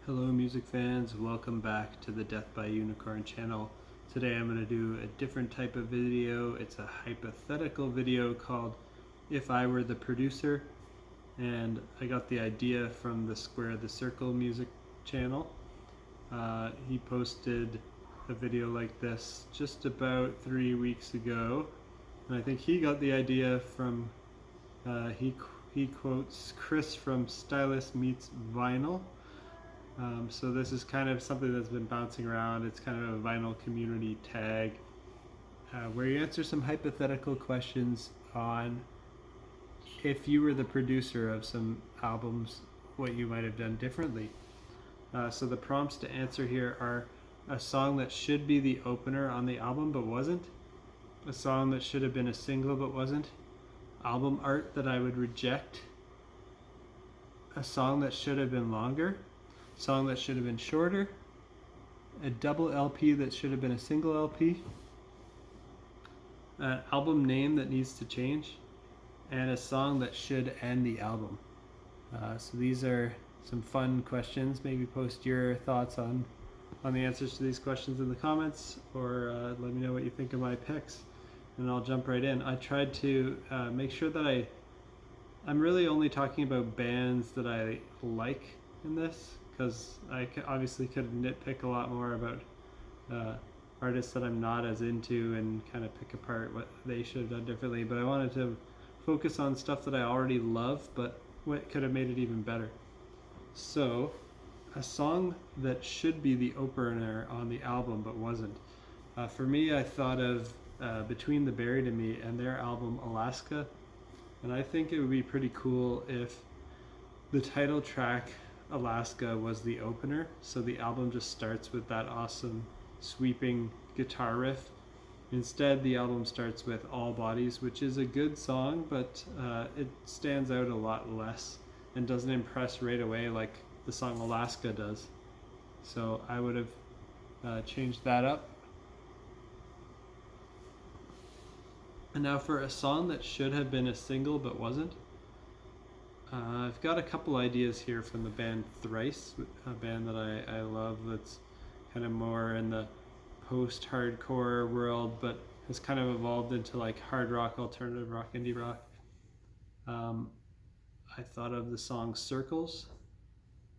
Hello music fans, welcome back to the Death by Unicorn channel. Today I'm going to do a different type of video. It's a hypothetical video called If I Were the Producer, and I got the idea from the Square the Circle music channel. He posted a video like this just about 3 weeks ago, and I think he got the idea from, he quotes Chris from Stylus Meets Vinyl. So this is kind of something that's been bouncing around. It's kind of a vinyl community tag where you answer some hypothetical questions on if you were the producer of some albums, what you might have done differently. So the prompts to answer here are a song that should be the opener on the album but wasn't, a song that should have been a single but wasn't, album art that I would reject, a song that should have been longer, song that should have been shorter, a double LP that should have been a single LP, an album name that needs to change, and a song that should end the album. So these are some fun questions. Maybe post your thoughts on the answers to these questions in the comments, or let me know what you think of my picks, and I'll jump right in. I tried to make sure that I'm really only talking about bands that I like in this, because I obviously could nitpick a lot more about artists that I'm not as into and kind of pick apart what they should have done differently, but I wanted to focus on stuff that I already love, but what could have made it even better. So, a song that should be the opener on the album but wasn't. For me, I thought of Between the Buried and Me and their album Alaska, and I think it would be pretty cool if the title track Alaska was the opener, so the album just starts with that awesome sweeping guitar riff. Instead, the album starts with All Bodies, which is a good song, but it stands out a lot less and doesn't impress right away like the song Alaska does. So I would have changed that up. And now for a song that should have been a single but wasn't. I've got a couple ideas here from the band Thrice, a band that I love that's kind of more in the post-hardcore world, but has kind of evolved into like hard rock, alternative rock, indie rock. I thought of the song Circles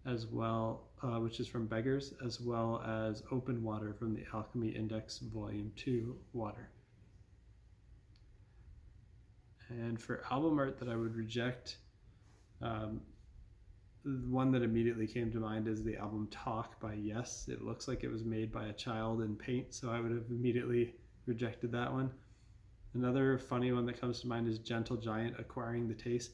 as well, which is from Beggars, as well as Open Water from the Alchemy Index Volume 2 Water. And for album art that I would reject, one that immediately came to mind is the album Talk by Yes. It looks like it was made by a child in paint, so I would have immediately rejected that one. Another funny one that comes to mind is Gentle Giant, Acquiring the Taste.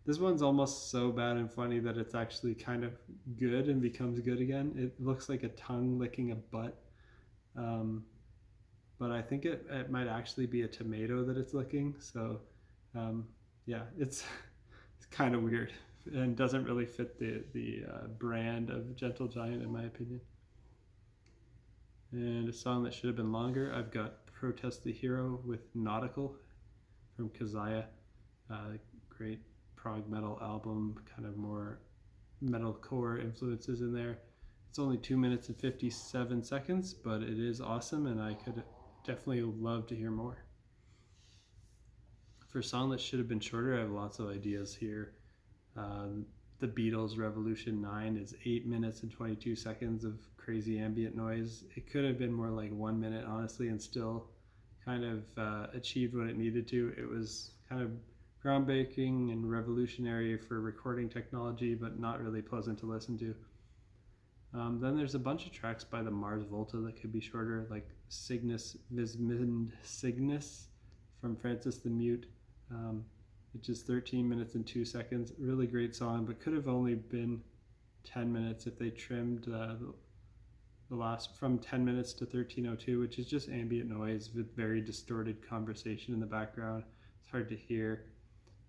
This one's almost so bad and funny that it's actually kind of good and becomes good again. It looks like a tongue licking a butt, but I think it might actually be a tomato that it's licking, so yeah, it's kind of weird and doesn't really fit the brand of Gentle Giant, in my opinion. And a song that should have been longer, I've got Protest the Hero with Nautical from Kazaya. Great prog metal album, kind of more metalcore influences in there. It's only 2 minutes and 57 seconds, but it is awesome, and I could definitely love to hear more. For a song that should have been shorter, I have lots of ideas here. The Beatles' Revolution 9 is 8 minutes and 22 seconds of crazy ambient noise. It could have been more like 1 minute, honestly, and still kind of achieved what it needed to. It was kind of groundbreaking and revolutionary for recording technology, but not really pleasant to listen to. Then there's a bunch of tracks by the Mars Volta that could be shorter, like Cygnus Vismund Cygnus from Francis the Mute, which is 13 minutes and 2 seconds. Really great song, but could have only been 10 minutes if they trimmed the last from 10 minutes to 13:02, which is just ambient noise with very distorted conversation in the background. It's hard to hear.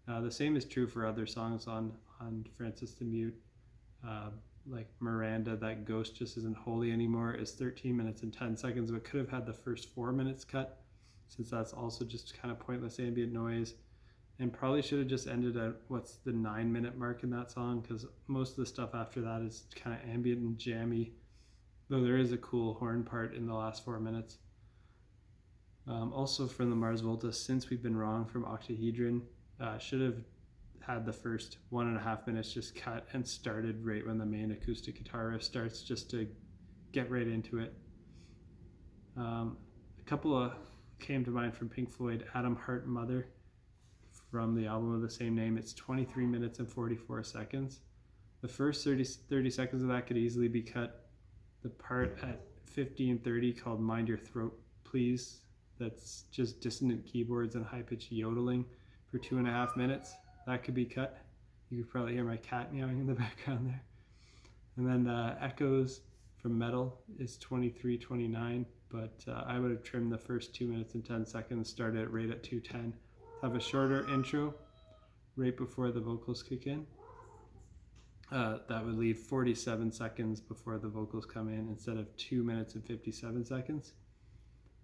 The same is true for other songs on Francis the Mute, like Miranda, That Ghost Just Isn't Holy Anymore, is 13 minutes and 10 seconds, but could have had the first 4 minutes cut, since that's also just kind of pointless ambient noise. and probably should have just ended at what's the 9-minute mark in that song, because most of the stuff after that is kind of ambient and jammy, though there is a cool horn part in the last 4 minutes. Also from the Mars Volta, Since We've Been Wrong from Octahedron, should have had the first 1.5 minutes just cut and started right when the main acoustic guitar riff starts, just to get right into it. A couple of came to mind from Pink Floyd, Atom Heart Mother from the album of the same name. It's 23 minutes and 44 seconds. The first 30 seconds of that could easily be cut. The part at 15:30 called Mind Your Throat Please, that's just dissonant keyboards and high-pitched yodeling for 2.5 minutes. That could be cut. You could probably hear my cat meowing in the background there. And then Echoes from Metal is 23:29, but I would have trimmed the first 2 minutes and 10 seconds, started it right at 2:10. Have a shorter intro right before the vocals kick in. That would leave 47 seconds before the vocals come in instead of 2 minutes and 57 seconds.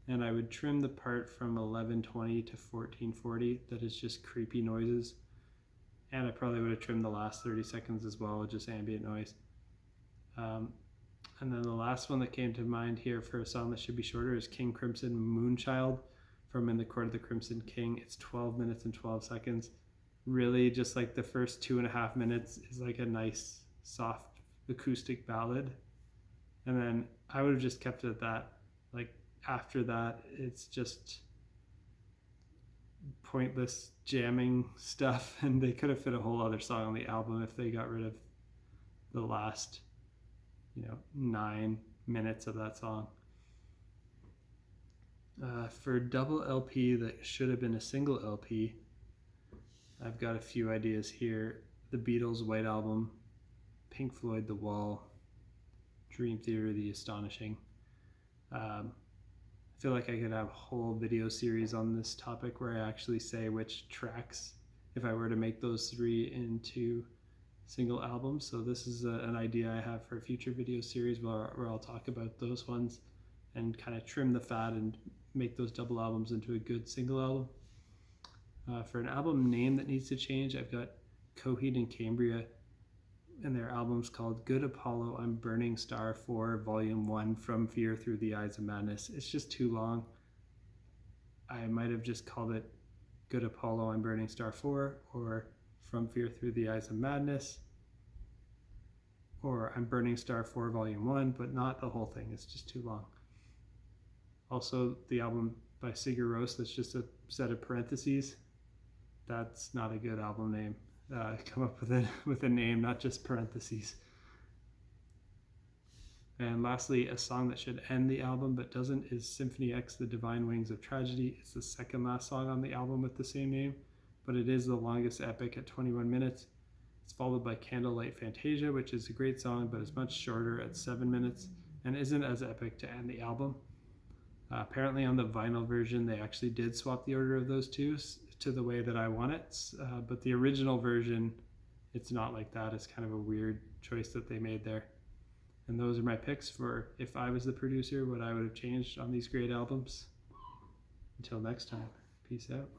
And I would trim the part from 11:20 to 14:40 that is just creepy noises. And I probably would have trimmed the last 30 seconds as well with just ambient noise. And then the last one that came to mind here for a song that should be shorter is King Crimson Moonchild from In the Court of the Crimson King. It's 12 minutes and 12 seconds. Really just like the first 2.5 minutes is like a nice soft acoustic ballad. And then I would have just kept it at that. Like after that, it's just pointless jamming stuff, and they could have fit a whole other song on the album if they got rid of the last 9 minutes of that song. For double LP that should have been a single LP, I've got a few ideas here. The Beatles' White Album, Pink Floyd, The Wall, Dream Theater, The Astonishing. I feel like I could have a whole video series on this topic where I actually say which tracks, if I were to make those 3 into single albums. So this is an idea I have for a future video series where I'll talk about those ones and kind of trim the fat and make those double albums into a good single album. For an album name that needs to change, I've got Coheed and Cambria, and their album's called Good Apollo, I'm Burning Star 4, Volume 1, From Fear Through the Eyes of Madness. It's just too long. I might have just called it Good Apollo, I'm Burning Star 4, or From Fear Through the Eyes of Madness, or I'm Burning Star 4, Volume 1, but not the whole thing. It's just too long. Also, the album by Sigur Rós, that's just a set of parentheses. That's not a good album name. Come up with a name, not just parentheses. And lastly, a song that should end the album but doesn't is Symphony X, The Divine Wings of Tragedy. It's the second last song on the album with the same name, but it is the longest epic at 21 minutes. It's followed by Candlelight Fantasia, which is a great song, but is much shorter at 7 minutes and isn't as epic to end the album. Apparently on the vinyl version, they actually did swap the order of those two to the way that I want it, but the original version, it's not like that. It's kind of a weird choice that they made there. And those are my picks for if I was the producer, what I would have changed on these great albums. Until next time, peace out.